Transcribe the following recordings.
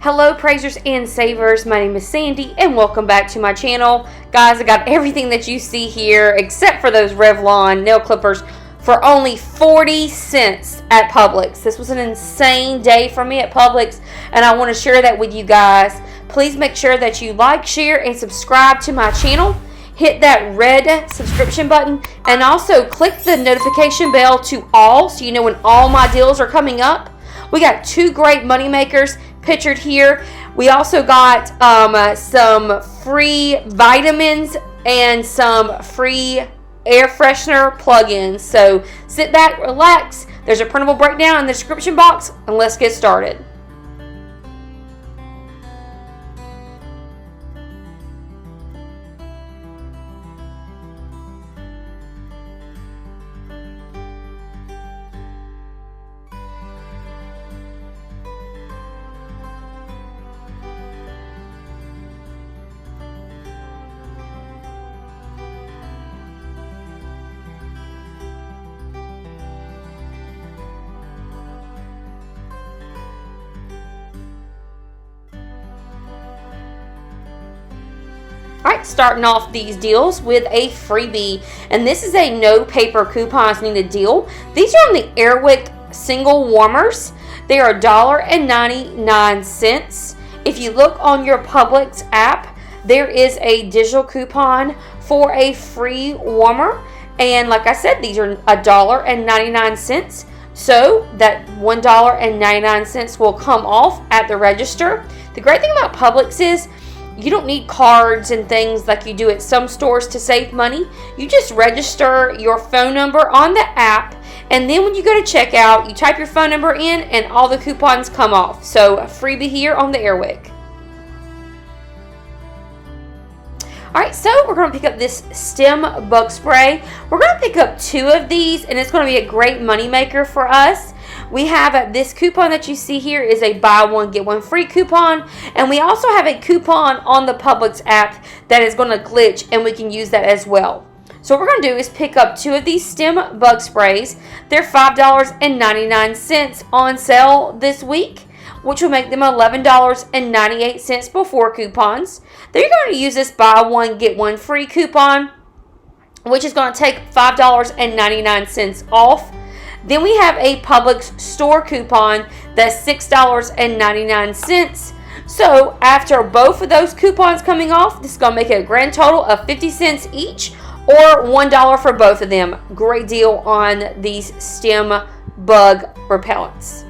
Hello praisers and savers, my name is Sandy and welcome back to my channel. Guys, I got everything that you see here except for those Revlon nail clippers for only 40 cents at Publix. This was an insane day for me at Publix and I want to share that with you guys. Please make sure that you like, share, and subscribe to my channel. Hit that red subscription button and also click the notification bell to all so you know when all my deals are coming up. We got two great money makers pictured here. We also got some free vitamins and some free air freshener plug-ins. So sit back, relax. There's a printable breakdown in the description box and let's get started. Alright, starting off these deals with a freebie, and this is a no paper coupons needed deal. These are on the Airwick single warmers. They are $1.99. If you look on your Publix app, there is a digital coupon for a free warmer, and like I said, these are $1.99. So that $1.99 will come off at the register. The great thing about Publix is you don't need cards and things like you do at some stores to save money. You just register your phone number on the app, and then when you go to checkout, you type your phone number in and all the coupons come off. So a freebie here on the Airwick. Alright, so we're going to pick up this stem bug spray. We're going to pick up two of these, and it's going to be a great money maker for us. We have this coupon that you see here is a buy one get one free coupon, and we also have a coupon on the Publix app that is going to glitch, and we can use that as well. So what we're going to do is pick up two of these stem bug sprays. They're $5.99 on sale this week, which will make them $11.98 before coupons. Then you're going to use this buy one get one free coupon, which is going to take $5.99 off. Then we have a Publix store coupon that's $6.99. So after both of those coupons coming off, this is going to make it a grand total of 50 cents each, or $1 for both of them. Great deal on these stem bug repellents.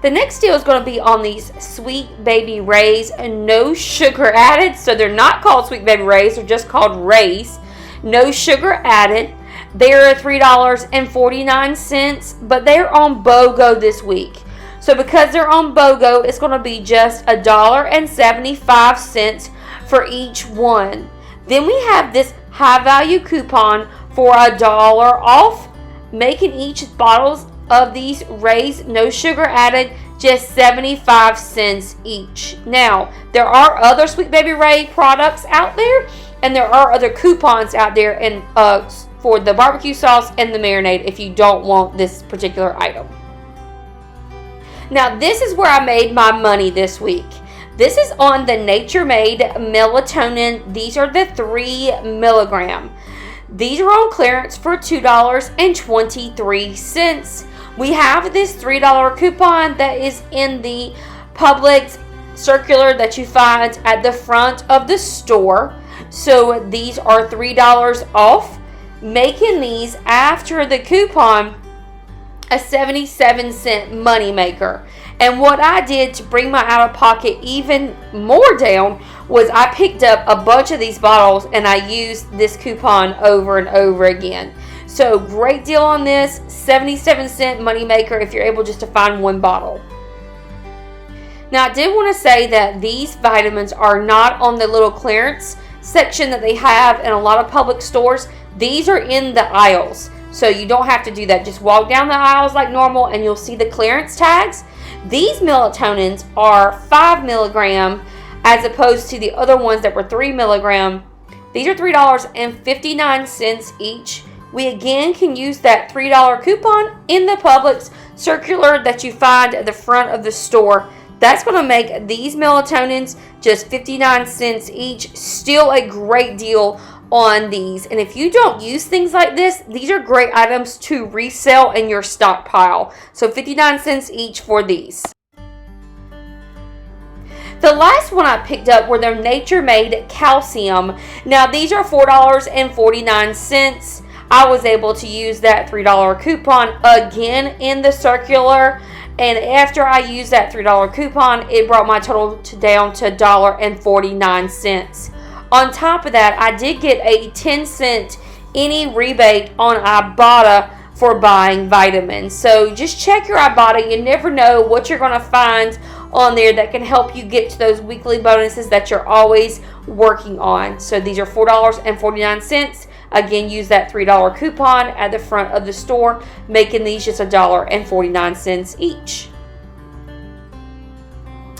The next deal is going to be on these Sweet Baby Rays, and no sugar added. So they're not called Sweet Baby Rays, they're just called Rays. No sugar added. They're $3.49, but they're on BOGO this week. So because they're on BOGO, it's going to be just $1.75 for each one. Then we have this high value coupon for $1 off, making each bottles of these Rays no sugar added just 75 cents each. Now, there are other Sweet Baby Ray products out there, and there are other coupons out there and for the barbecue sauce and the marinade if you don't want this particular item. Now, this is where I made my money this week. This is on the Nature Made Melatonin. These are the 3 milligram. These are on clearance for $2.23. We have this $3 coupon that is in the Publix circular that you find at the front of the store. So these are $3 off, making these after the coupon a 77-cent money maker. And what I did to bring my out-of-pocket even more down was I picked up a bunch of these bottles and I used this coupon over and over again. So great deal on this, 77-cent money maker if you're able just to find one bottle. Now I did want to say that these vitamins are not on the little clearance section that they have in a lot of Publix stores. These are in the aisles, so you don't have to do that. Just walk down the aisles like normal and you'll see the clearance tags. These melatonins are 5 milligram as opposed to the other ones that were 3 milligram. These are $3.59 each. We again can use that $3 coupon in the Publix circular that you find at the front of the store That's going to make these melatonins just 59 cents each. Still a great deal on these. And if you don't use things like this, these are great items to resell in your stockpile. So 59 cents each for these. The last one I picked up were their Nature Made Calcium. Now these are $4.49. I was able to use that $3 coupon again in the circular. And after I used that $3 coupon, it brought my total down to $1.49. On top of that, I did get a 10-cent any rebate on IBOTTA for buying vitamins. So just check your IBOTTA. You never know what you're going to find on there that can help you get to those weekly bonuses that you're always working on. So these are $4.49. Again, use that $3 coupon at the front of the store, making these just $1.49 each.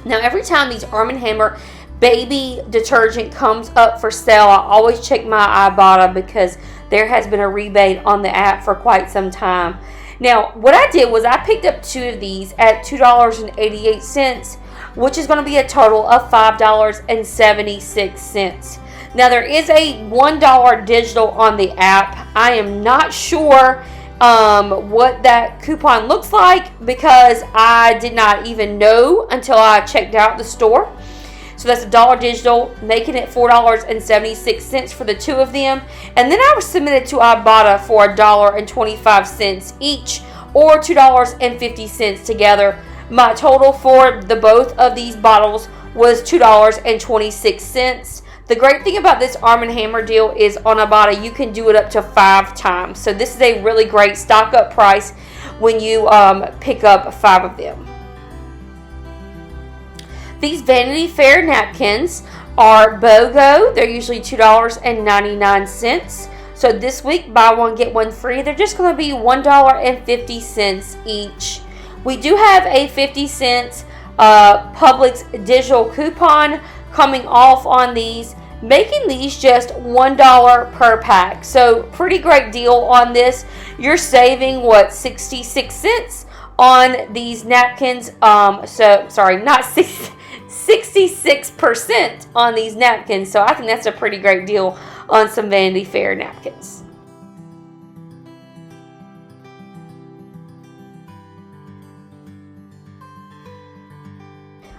Now, every time these Arm & Hammer baby detergent comes up for sale, I always check my IBOTTA because there has been a rebate on the app for quite some time. Now, what I did was I picked up 2 of these at $2.88, which is going to be a total of $5.76. Now, there is a $1 digital on the app. I am not sure what that coupon looks like because I did not even know until I checked out the store. So that's $1 digital, making it $4.76 for the 2 of them. And then I was submitted to IBOTTA for $1.25 each, or $2.50 together. My total for the both of these bottles was $2.26. The great thing about this Arm & Hammer deal is on IBOTTA you can do it up to 5 times. So this is a really great stock up price when you pick up 5 of them. These Vanity Fair napkins are BOGO. They're usually $2.99. So this week, buy one, get one free. They're just going to be $1.50 each. We do have a 50-cent Publix digital coupon coming off on these, making these just $1 per pack. So pretty great deal on this. You're saving, 66 cents on these napkins. 66% on these napkins. So I think that's a pretty great deal on some Vanity Fair napkins.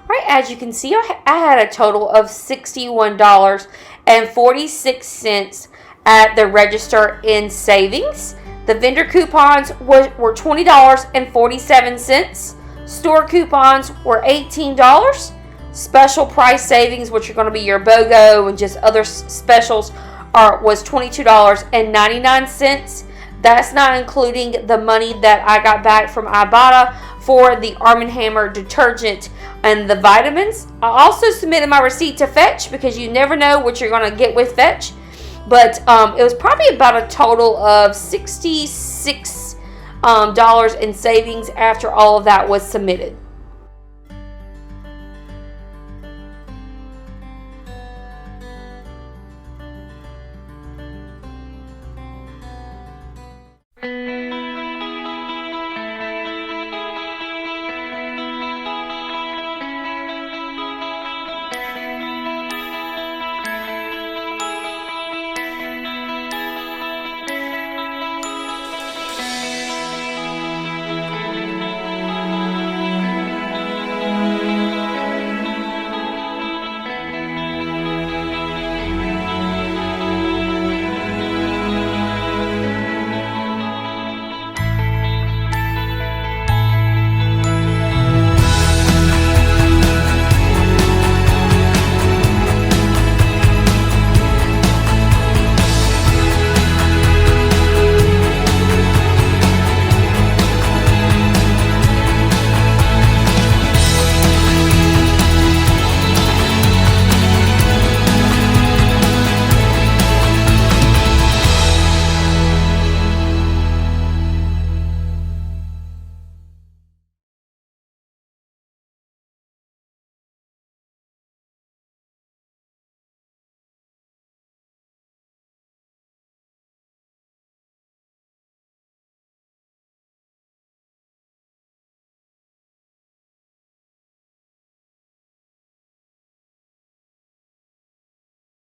Alright, as you can see, I had a total of $61.46 at the register in savings. The vendor coupons were $20.47. Store coupons were $18. Special price savings, which are going to be your BOGO and just other specials, was $22.99. That's not including the money that I got back from IBOTTA for the Arm & Hammer detergent and the vitamins. I also submitted my receipt to Fetch because you never know what you're going to get with Fetch. But it was probably about a total of $66 in savings after all of that was submitted.